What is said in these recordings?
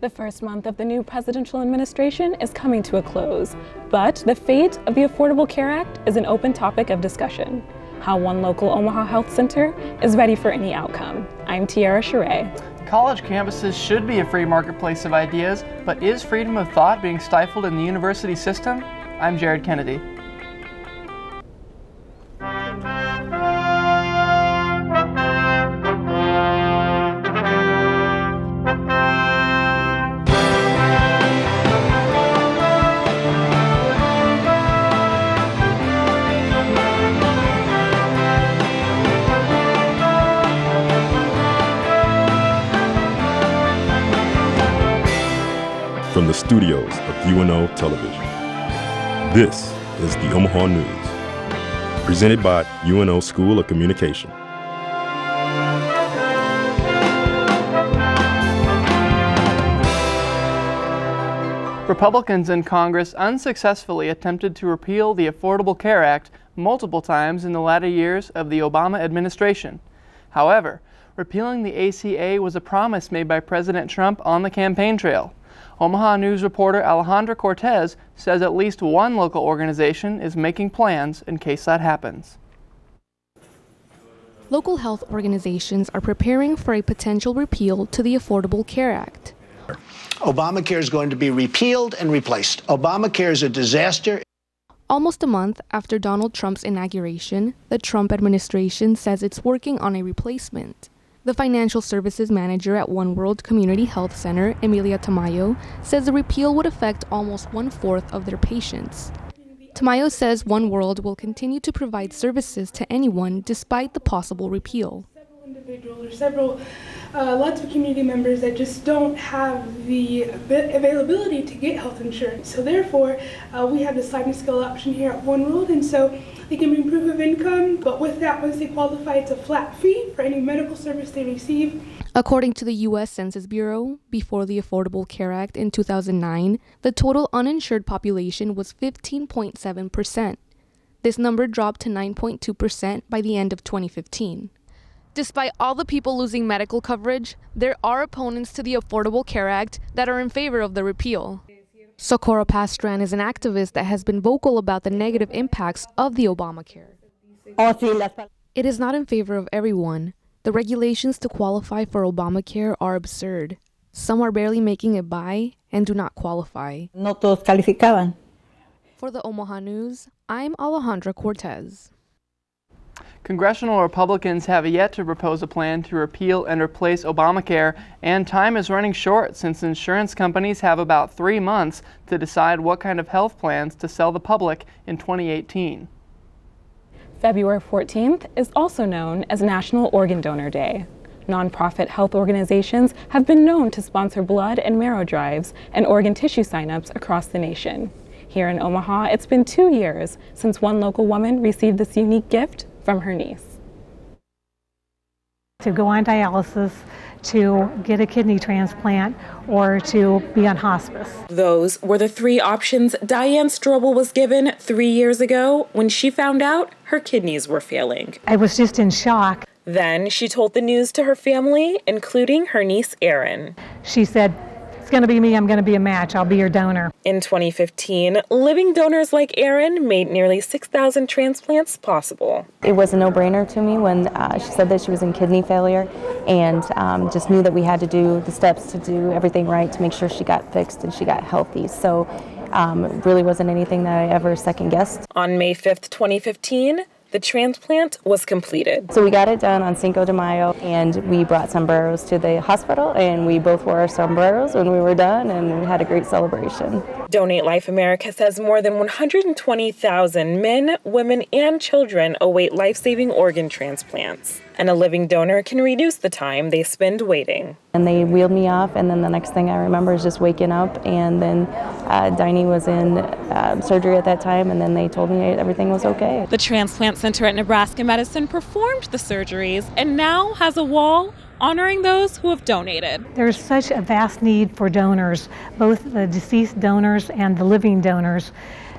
The first month of the new presidential administration is coming to a close, but the fate of the Affordable Care Act is an open topic of discussion. How one local Omaha health center is ready for any outcome. I'm Tiara Charay. College campuses should be a free marketplace of ideas, but is freedom of thought being stifled in the university system? I'm Jared Kennedy. From the studios of UNO Television, this is the Omaha News, presented by UNO School of Communication. Republicans in Congress unsuccessfully attempted to repeal the Affordable Care Act multiple times in the latter years of the Obama administration. However, repealing the ACA was a promise made by President Trump on the campaign trail. Omaha News reporter Alejandra Cortez says at least one local organization is making plans in case that happens. Local health organizations are preparing for a potential repeal to the Affordable Care Act. Obamacare is going to be repealed and replaced. Obamacare is a disaster. Almost a month after Donald Trump's inauguration, the Trump administration says it's working on a replacement. The financial services manager at One World Community Health Center, Emilia Tamayo, says the repeal would affect almost 1/4 of their patients. Tamayo says One World will continue to provide services to anyone despite the possible repeal. Several individuals or lots of community members that just don't have the availability to get health insurance. So therefore, we have the sliding scale option here at One World, and so they can bring proof of income, but with that, once they qualify, it's a flat fee for any medical service they receive. According to the U.S. Census Bureau, before the Affordable Care Act in 2009, the total uninsured population was 15.7%. This number dropped to 9.2% by the end of 2015. Despite all the people losing medical coverage, there are opponents to the Affordable Care Act that are in favor of the repeal. Socorro Pastran is an activist that has been vocal about the negative impacts of the Obamacare. It is not in favor of everyone. The regulations to qualify for Obamacare are absurd. Some are barely making it by and do not qualify. No todos calificaban. For the Omaha News, I'm Alejandra Cortez. Congressional Republicans have yet to propose a plan to repeal and replace Obamacare, and time is running short since insurance companies have about 3 months to decide what kind of health plans to sell the public in 2018. February 14th is also known as National Organ Donor Day. Nonprofit health organizations have been known to sponsor blood and marrow drives and organ tissue signups across the nation. Here in Omaha, it's been 2 years since one local woman received this unique gift from her niece. To go on dialysis, to get a kidney transplant, or to be on hospice. Those were the 3 options Diane Strobel was given 3 years ago when she found out her kidneys were failing. I was just in shock. Then she told the news to her family, including her niece Erin. She said, "It's going to be me, I'm going to be a match, I'll be your donor." In 2015, living donors like Erin made nearly 6,000 transplants possible. It was a no-brainer to me when she said that she was in kidney failure, and just knew that we had to do the steps to do everything right to make sure she got fixed and she got healthy. So it really wasn't anything that I ever second-guessed. On May 5th, 2015, the transplant was completed. So we got it done on Cinco de Mayo, and we brought sombreros to the hospital, and we both wore our sombreros when we were done, and we had a great celebration. Donate Life America says more than 120,000 men, women, and children await life-saving organ transplants, and a living donor can reduce the time they spend waiting. And they wheeled me off, and then the next thing I remember is just waking up, and then Diney was in surgery at that time, and then they told me everything was okay. The Transplant Center at Nebraska Medicine performed the surgeries and now has a wall honoring those who have donated. There's such a vast need for donors, both the deceased donors and the living donors.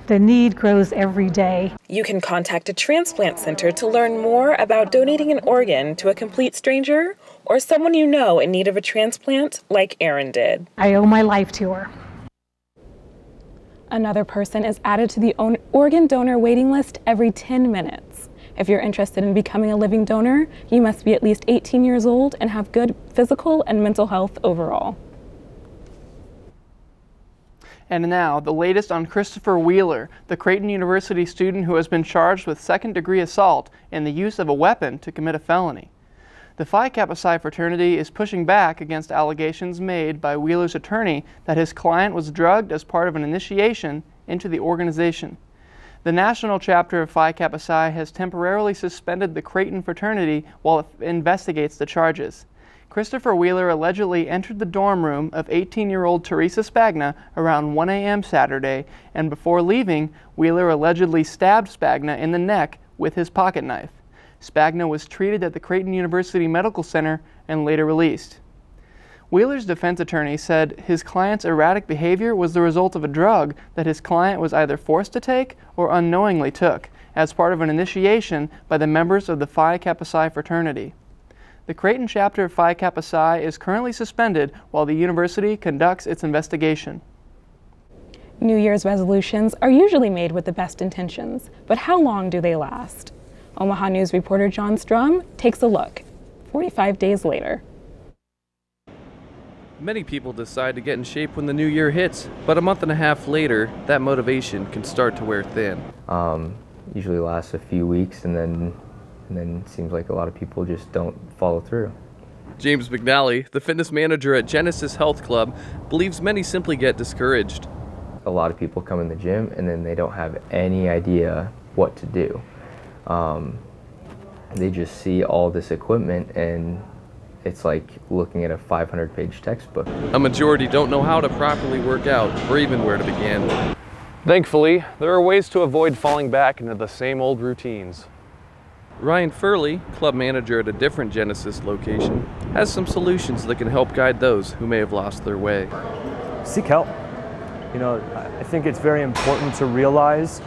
The need grows every day. You can contact a transplant center to learn more about donating an organ to a complete stranger or someone you know in need of a transplant like Erin did. I owe my life to her. Another person is added to the organ donor waiting list every 10 minutes. If you're interested in becoming a living donor, you must be at least 18 years old and have good physical and mental health overall. And now, the latest on Christopher Wheeler, the Creighton University student who has been charged with second-degree assault and the use of a weapon to commit a felony. The Phi Kappa Psi fraternity is pushing back against allegations made by Wheeler's attorney that his client was drugged as part of an initiation into the organization. The national chapter of Phi Kappa Psi has temporarily suspended the Creighton fraternity while it investigates the charges. Christopher Wheeler allegedly entered the dorm room of 18-year-old Teresa Spagna around 1 a.m. Saturday, and before leaving, Wheeler allegedly stabbed Spagna in the neck with his pocket knife. Spagna was treated at the Creighton University Medical Center and later released. Wheeler's defense attorney said his client's erratic behavior was the result of a drug that his client was either forced to take or unknowingly took as part of an initiation by the members of the Phi Kappa Psi fraternity. The Creighton chapter of Phi Kappa Psi is currently suspended while the university conducts its investigation. New Year's resolutions are usually made with the best intentions, but how long do they last? Omaha News reporter John Strum takes a look 45 days later. Many people decide to get in shape when the new year hits, but a month and a half later, that motivation can start to wear thin. Usually lasts a few weeks and then it seems like a lot of people just don't follow through. James McNally, the fitness manager at Genesis Health Club, believes many simply get discouraged. A lot of people come in the gym and then they don't have any idea what to do. They just see all this equipment and it's like looking at a 500-page textbook. A majority don't know how to properly work out or even where to begin. Thankfully, there are ways to avoid falling back into the same old routines. Ryan Furley, club manager at a different Genesis location, has some solutions that can help guide those who may have lost their way. Seek help. You know, I think it's very important to realize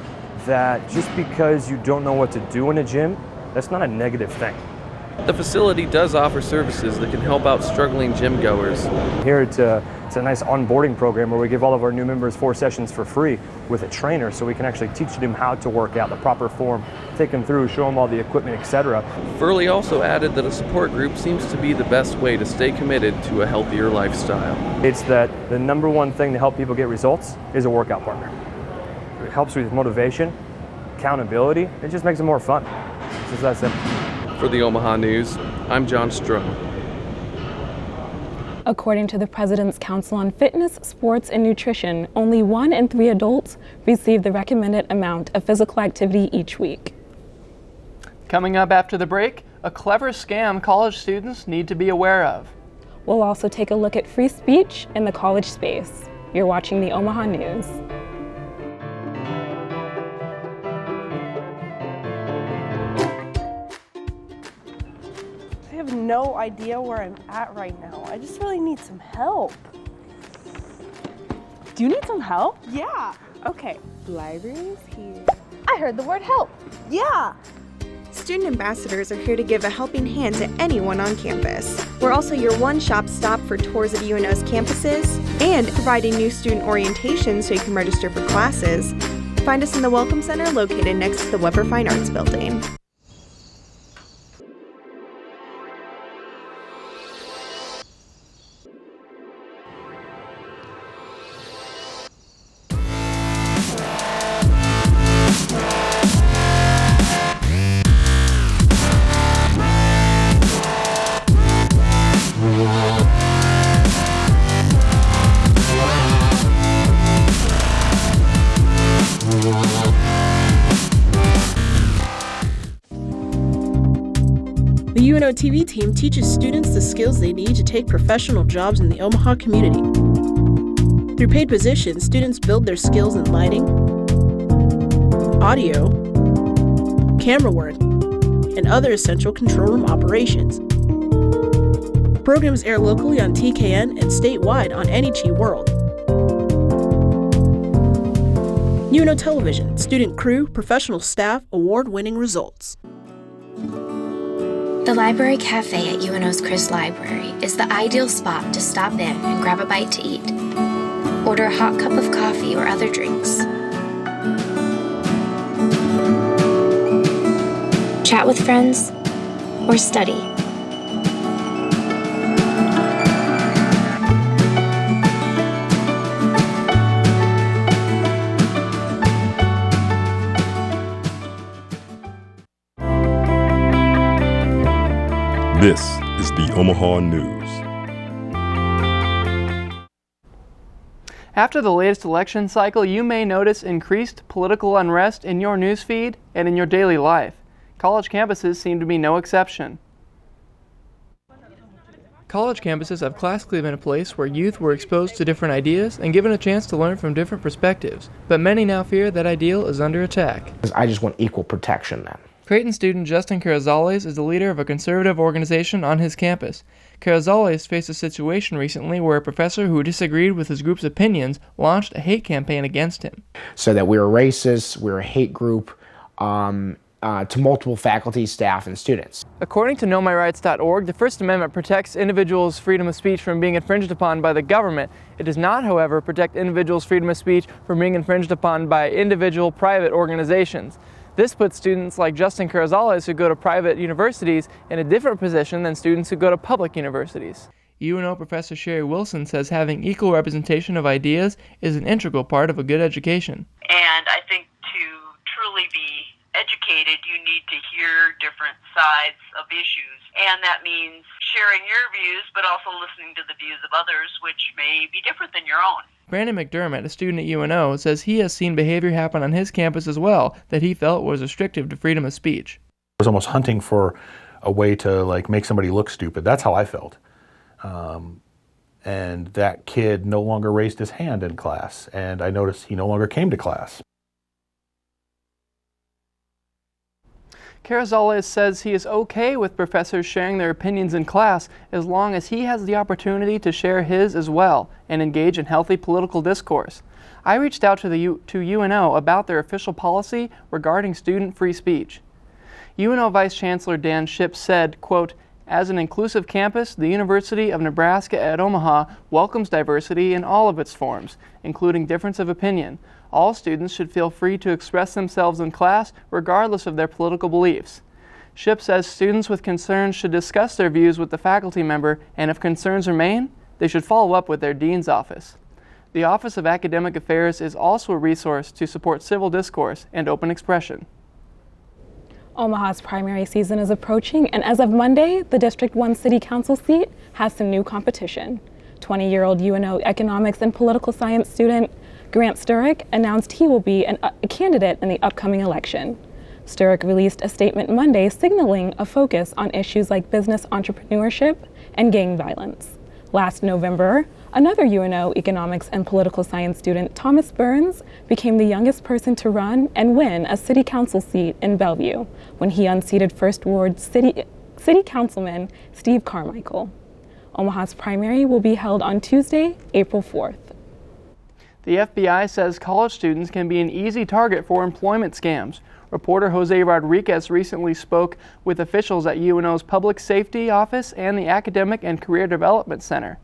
that just because you don't know what to do in a gym, that's not a negative thing. The facility does offer services that can help out struggling gym goers. Here it's a nice onboarding program where we give all of our new members 4 sessions for free with a trainer so we can actually teach them how to work out, the proper form, take them through, show them all the equipment, etc. Furley also added that a support group seems to be the best way to stay committed to a healthier lifestyle. It's that the number one thing to help people get results is a workout partner. It helps with motivation, accountability, it just makes it more fun. It's just that simple. For the Omaha News, I'm John Strum. According to the President's Council on Fitness, Sports, and Nutrition, only 1 in 3 adults receive the recommended amount of physical activity each week. Coming up after the break, a clever scam college students need to be aware of. We'll also take a look at free speech in the college space. You're watching the Omaha News. I have no idea where I'm at right now. I just really need some help. Do you need some help? Yeah. Okay, library is here. I heard the word help. Yeah. Student ambassadors are here to give a helping hand to anyone on campus. We're also your one-stop stop for tours of UNO's campuses and providing new student orientation so you can register for classes. Find us in the Welcome Center located next to the Weber Fine Arts Building. The UNO TV team teaches students the skills they need to take professional jobs in the Omaha community. Through paid positions, students build their skills in lighting, audio, camera work, and other essential control room operations. Programs air locally on TKN and statewide on NHE World. UNO Television, student crew, professional staff, award-winning results. The Library Cafe at UNO's Chris Library is the ideal spot to stop in and grab a bite to eat. Order a hot cup of coffee or other drinks. Chat with friends or study. This is the Omaha News. After the latest election cycle, you may notice increased political unrest in your newsfeed and in your daily life. College campuses seem to be no exception. College campuses have classically been a place where youth were exposed to different ideas and given a chance to learn from different perspectives, but many now fear that ideal is under attack. I just want equal protection then. Creighton student Justin Carrizales is the leader of a conservative organization on his campus. Carrizales faced a situation recently where a professor who disagreed with his group's opinions launched a hate campaign against him. So that we were racist, we were a hate group to multiple faculty, staff, and students. According to KnowMyRights.org, the First Amendment protects individuals' freedom of speech from being infringed upon by the government. It does not, however, protect individuals' freedom of speech from being infringed upon by individual private organizations. This puts students like Justin Carrizales who go to private universities in a different position than students who go to public universities. UNO Professor Sherry Wilson says having equal representation of ideas is an integral part of a good education. And I think to truly be educated, you need to hear different sides of issues. And that means sharing your views, but also listening to the views of others, which may be different than your own. Brandon McDermott, a student at UNO, says he has seen behavior happen on his campus as well that he felt was restrictive to freedom of speech. I was almost hunting for a way to make somebody look stupid. That's how I felt. And that kid no longer raised his hand in class, and I noticed he no longer came to class. Carrizales says he is okay with professors sharing their opinions in class as long as he has the opportunity to share his as well and engage in healthy political discourse. I reached out to UNO about their official policy regarding student free speech. UNO Vice Chancellor Dan Shipp said, quote, "As an inclusive campus, the University of Nebraska at Omaha welcomes diversity in all of its forms, including difference of opinion. All students should feel free to express themselves in class regardless of their political beliefs." Shipp says students with concerns should discuss their views with the faculty member, and if concerns remain, they should follow up with their dean's office. The Office of Academic Affairs is also a resource to support civil discourse and open expression. Omaha's primary season is approaching, and as of Monday, the District 1 City Council seat has some new competition. 20-year-old UNO economics and political science student Grant Sturrock announced he will be a candidate in the upcoming election. Sturrock released a statement Monday signaling a focus on issues like business entrepreneurship and gang violence. Last November, another UNO economics and political science student, Thomas Burns, became the youngest person to run and win a city council seat in Bellevue when he unseated First Ward City Councilman Steve Carmichael. Omaha's primary will be held on Tuesday, April 4th. The FBI says college students can be an easy target for employment scams. Reporter Jose Rodriguez recently spoke with officials at UNO's Public Safety Office and the Academic and Career Development Center.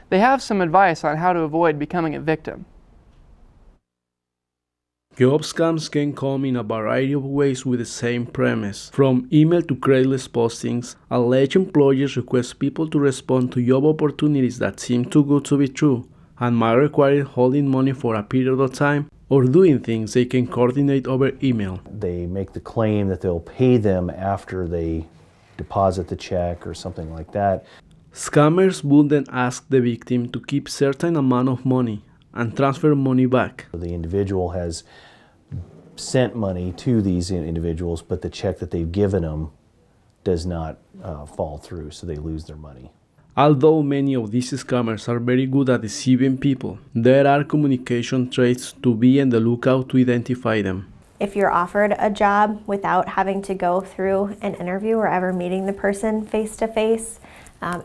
They have some advice on how to avoid becoming a victim. Job scams can come in a variety of ways with the same premise. From email to Craigslist postings, alleged employers request people to respond to job opportunities that seem too good to be true and might require holding money for a period of time or doing things they can coordinate over email. They make the claim that they'll pay them after they deposit the check or something like that. Scammers will then ask the victim to keep certain amount of money and transfer money back. The individual has sent money to these individuals, but the check that they've given them does not fall through, so they lose their money. Although many of these scammers are very good at deceiving people, there are communication traits to be on the lookout to identify them. If you're offered a job without having to go through an interview or ever meeting the person face to face,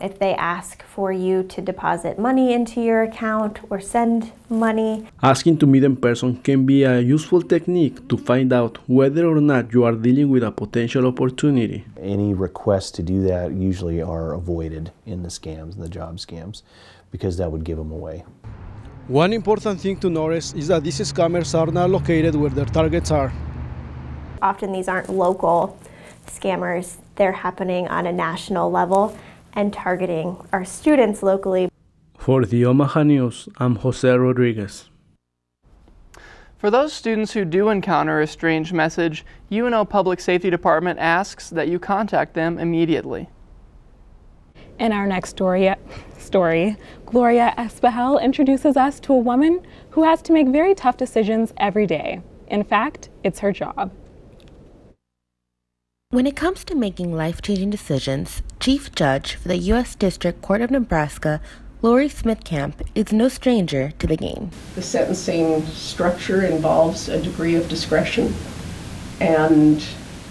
if they ask for you to deposit money into your account or send money. Asking to meet in person can be a useful technique to find out whether or not you are dealing with a potential opportunity. Any requests to do that usually are avoided in the scams, in the job scams, because that would give them away. One important thing to notice is that these scammers are not located where their targets are. Often these aren't local scammers. They're happening on a national level and targeting our students locally. For the Omaha News, I'm Jose Rodriguez. For those students who do encounter a strange message, UNO Public Safety Department asks that you contact them immediately. In our next story, Gloria Espejel introduces us to a woman who has to make very tough decisions every day. In fact, it's her job. When it comes to making life-changing decisions, Chief Judge for the U.S. District Court of Nebraska, Lori Smith-Camp, is no stranger to the game. The sentencing structure involves a degree of discretion, and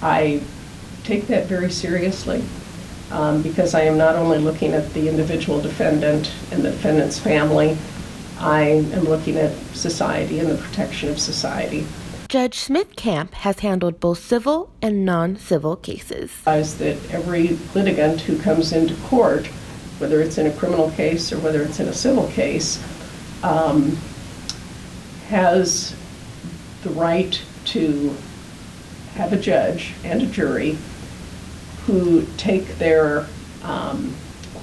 I take that very seriously because I am not only looking at the individual defendant and the defendant's family, I am looking at society and the protection of society. Judge Smith-Camp has handled both civil and non-civil cases. That every litigant who comes into court, whether it's in a criminal case or whether it's in a civil case, has the right to have a judge and a jury who take their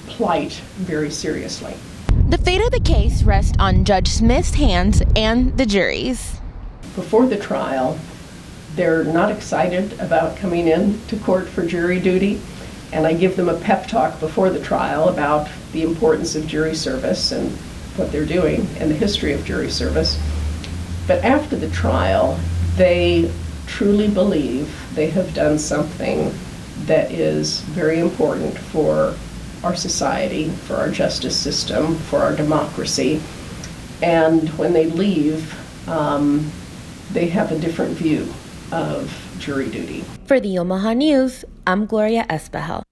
plight very seriously. The fate of the case rests on Judge Smith's hands and the jury's. Before the trial, they're not excited about coming in to court for jury duty, and I give them a pep talk before the trial about the importance of jury service and what they're doing and the history of jury service. But after the trial, they truly believe they have done something that is very important for our society, for our justice system, for our democracy. And when they leave, they have a different view of jury duty. For the Omaha News, I'm Gloria Espejel.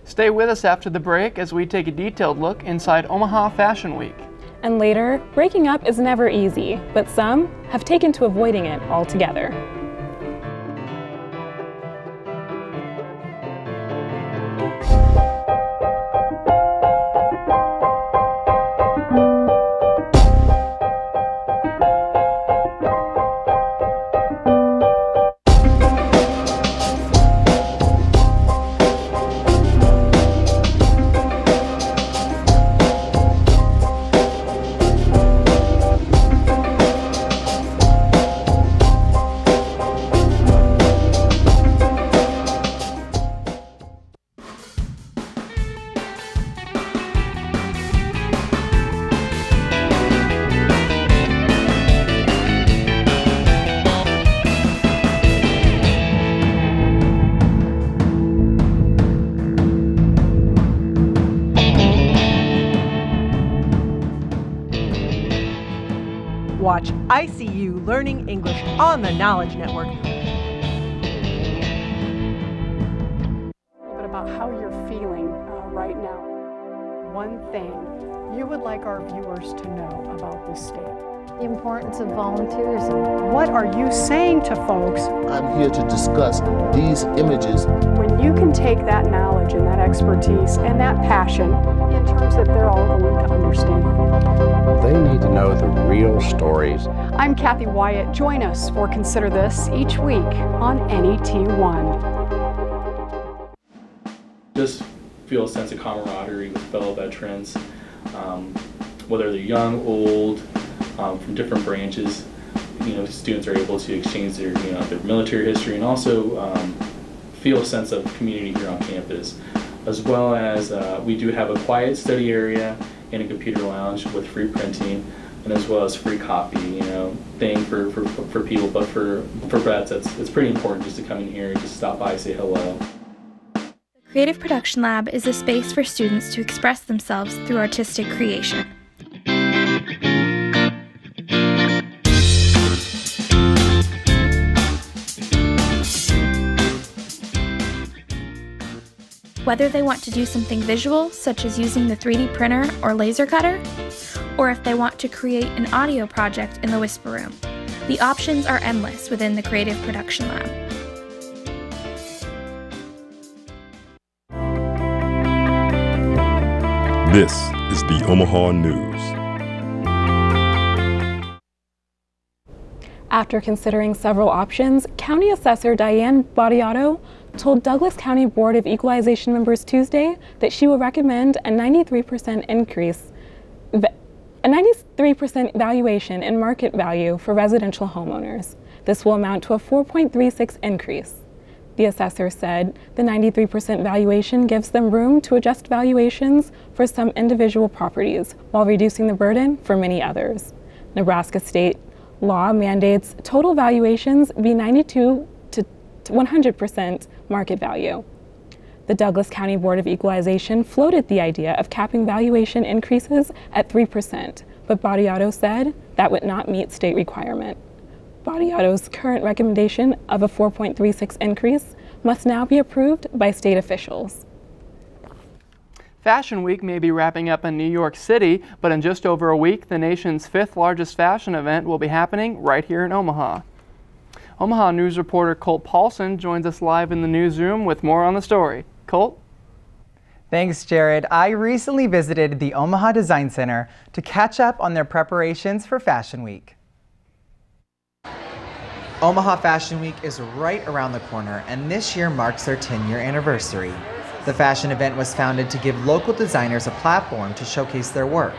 Stay with us after the break as we take a detailed look inside Omaha Fashion Week. And later, breaking up is never easy, but some have taken to avoiding it altogether. Watch ICU Learning English on the Knowledge Network. But about how you're feeling right now. One thing you would like our viewers to know about this state. The importance of volunteerism. What are you saying to folks? I'm here to discuss these images. When you can take that knowledge and that expertise and that passion in terms that they're all going to understand. They need to know the real stories. I'm Kathy Wyatt. Join us for Consider This each week on NET1. Just feel a sense of camaraderie with fellow veterans, whether they're young, old, from different branches. Students are able to exchange their military history and also feel a sense of community here on campus, as well as we do have a quiet study area and a computer lounge with free printing, and as well as free coffee, thing for people. But for vets, it's pretty important just to come in here and just stop by, say hello. The Creative Production Lab is a space for students to express themselves through artistic creation. whether they want to do something visual, such as using the 3D printer or laser cutter, or if they want to create an audio project in the Whisper Room. The options are endless within the Creative Production Lab. This is the Omaha News. After considering several options, County Assessor Diane Badiato told Douglas County Board of Equalization members Tuesday that she will recommend a 93% valuation in market value for residential homeowners. This will amount to a 4.36 increase. The assessor said the 93% valuation gives them room to adjust valuations for some individual properties while reducing the burden for many others. Nebraska state law mandates total valuations be 92 to 100% market value. The Douglas County Board of Equalization floated the idea of capping valuation increases at 3%, but Badiato said that would not meet state requirement. Badiato's current recommendation of a 4.36 increase must now be approved by state officials. Fashion Week may be wrapping up in New York City, but in just over a week, the nation's 5th largest fashion event will be happening right here in Omaha. Omaha News reporter Colt Paulson joins us live in the newsroom with more on the story. Colt? Thanks, Jared. I recently visited the Omaha Design Center to catch up on their preparations for Fashion Week. Omaha Fashion Week is right around the corner, and this year marks their 10-year anniversary. The fashion event was founded to give local designers a platform to showcase their work.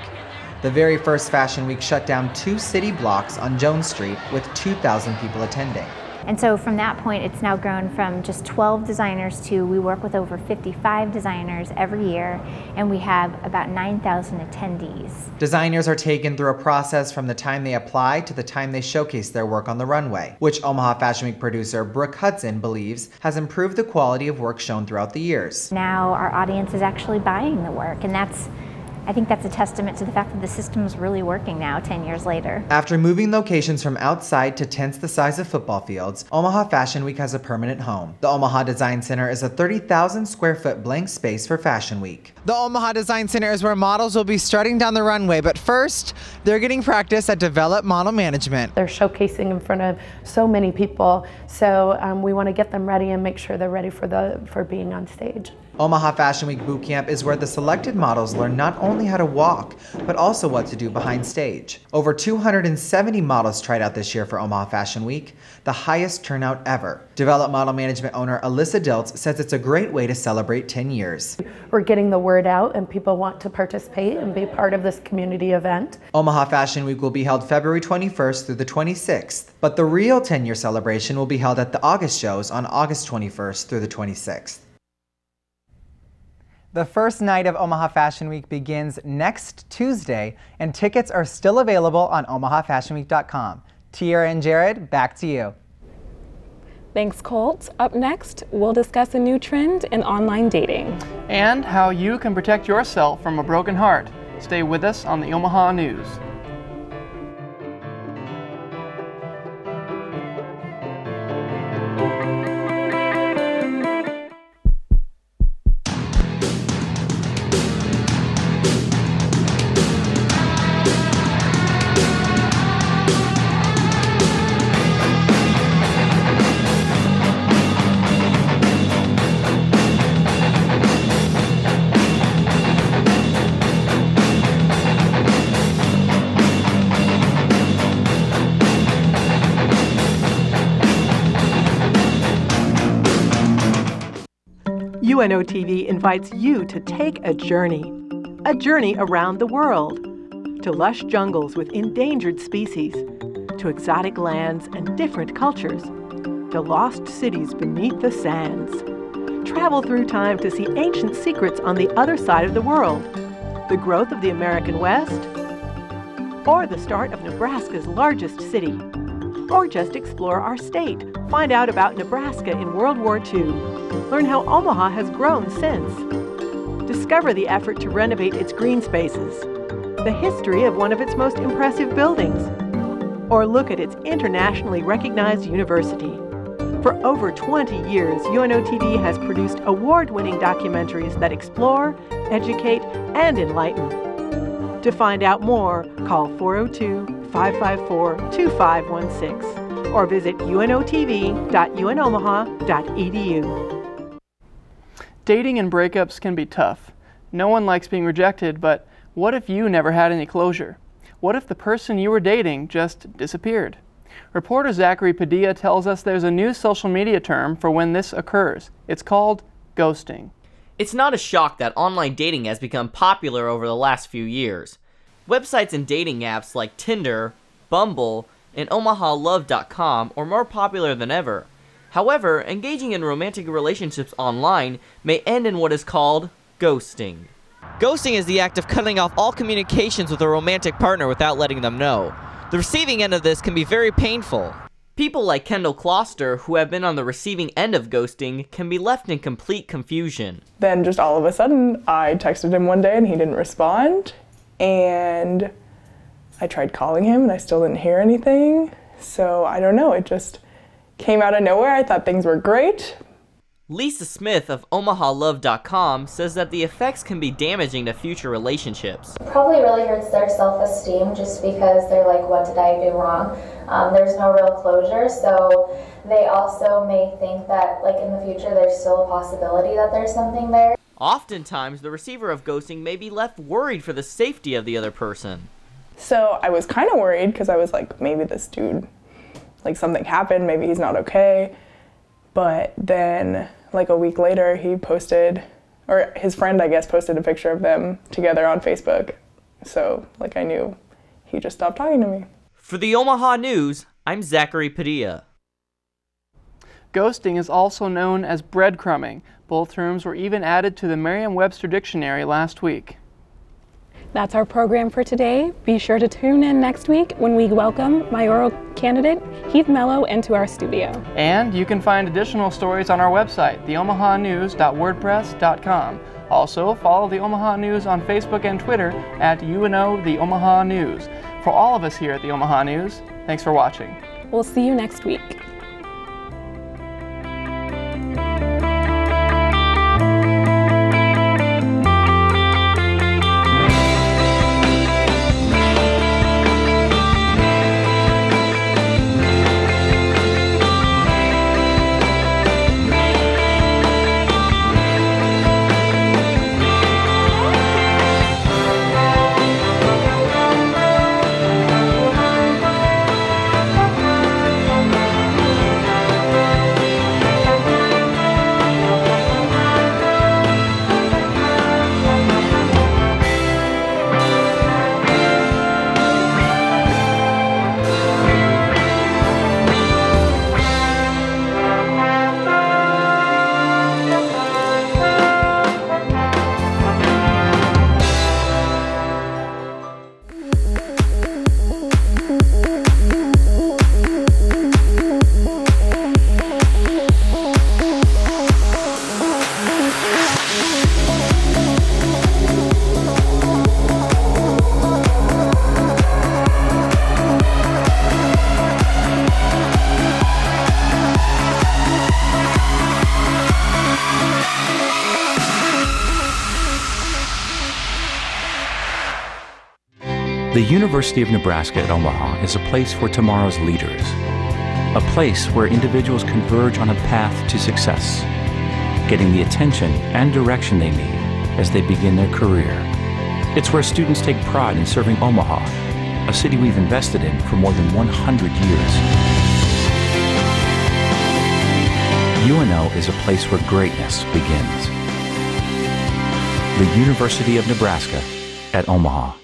The very first Fashion Week shut down 2 city blocks on Jones Street with 2,000 people attending. And so from that point, it's now grown from just 12 designers to we work with over 55 designers every year, and we have about 9,000 attendees. Designers are taken through a process from the time they apply to the time they showcase their work on the runway, which Omaha Fashion Week producer Brooke Hudson believes has improved the quality of work shown throughout the years. Now our audience is actually buying the work, and I think that's a testament to the fact that the system is really working now 10 years later. After moving locations from outside to tents the size of football fields, Omaha Fashion Week has a permanent home. The Omaha Design Center is a 30,000 square foot blank space for Fashion Week. The Omaha Design Center is where models will be strutting down the runway, but first, they're getting practice at Develop Model Management. They're showcasing in front of so many people, so we want to get them ready and make sure they're ready for being on stage. Omaha Fashion Week Boot Camp is where the selected models learn not only how to walk, but also what to do behind stage. Over 270 models tried out this year for Omaha Fashion Week, the highest turnout ever. Develop Model Management owner Alyssa Diltz says it's a great way to celebrate 10 years. We're getting the word out and people want to participate and be part of this community event. Omaha Fashion Week will be held February 21st through the 26th, but the real 10-year celebration will be held at the August shows on August 21st through the 26th. The first night of Omaha Fashion Week begins next Tuesday, and tickets are still available on omahafashionweek.com. Tiara and Jared, back to you. Thanks, Colt. Up next, we'll discuss a new trend in online dating. And how you can protect yourself from a broken heart. Stay with us on the Omaha News. UNO TV invites you to take a journey around the world, to lush jungles with endangered species, to exotic lands and different cultures, to lost cities beneath the sands. Travel through time to see ancient secrets on the other side of the world, the growth of the American West, or the start of Nebraska's largest city. Or just explore our state. Find out about Nebraska in World War II. Learn how Omaha has grown since. Discover the effort to renovate its green spaces, the history of one of its most impressive buildings, or look at its internationally recognized university. For over 20 years, UNO TV has produced award-winning documentaries that explore, educate, and enlighten. To find out more, call 402-554-2516 or visit unotv.unomaha.edu. Dating and breakups can be tough. No one likes being rejected, but what if you never had any closure? What if the person you were dating just disappeared? Reporter Zachary Padilla tells us there's a new social media term for when this occurs. It's called ghosting. It's not a shock that online dating has become popular over the last few years. Websites and dating apps like Tinder, Bumble, and OmahaLove.com are more popular than ever. However, engaging in romantic relationships online may end in what is called ghosting. Ghosting is the act of cutting off all communications with a romantic partner without letting them know. The receiving end of this can be very painful. People like Kendall Kloster, who have been on the receiving end of ghosting, can be left in complete confusion. Then just all of a sudden, I texted him one day and he didn't respond. And I tried calling him and I still didn't hear anything. So I don't know, it just came out of nowhere. I thought things were great. Lisa Smith of OmahaLove.com says that the effects can be damaging to future relationships. It probably really hurts their self-esteem just because they're like, what did I do wrong? There's no real closure, so they also may think that like in the future there's still a possibility that there's something there. Oftentimes, the receiver of ghosting may be left worried for the safety of the other person. So I was kind of worried because I was like, maybe this dude, like something happened, maybe he's not okay. But then, like a week later, he posted, or his friend, I guess, posted a picture of them together on Facebook. So, like, I knew he just stopped talking to me. For the Omaha News, I'm Zachary Padilla. Ghosting is also known as breadcrumbing. Both terms were even added to the Merriam-Webster dictionary last week. That's our program for today. Be sure to tune in next week when we welcome mayoral candidate Heath Mello into our studio. And you can find additional stories on our website, theomahanews.wordpress.com. Also, follow the Omaha News on Facebook and Twitter at UNO The Omaha News. For all of us here at the Omaha News, thanks for watching. We'll see you next week. The University of Nebraska at Omaha is a place for tomorrow's leaders, a place where individuals converge on a path to success, getting the attention and direction they need as they begin their career. It's where students take pride in serving Omaha, a city we've invested in for more than 100 years. UNO is a place where greatness begins. The University of Nebraska at Omaha.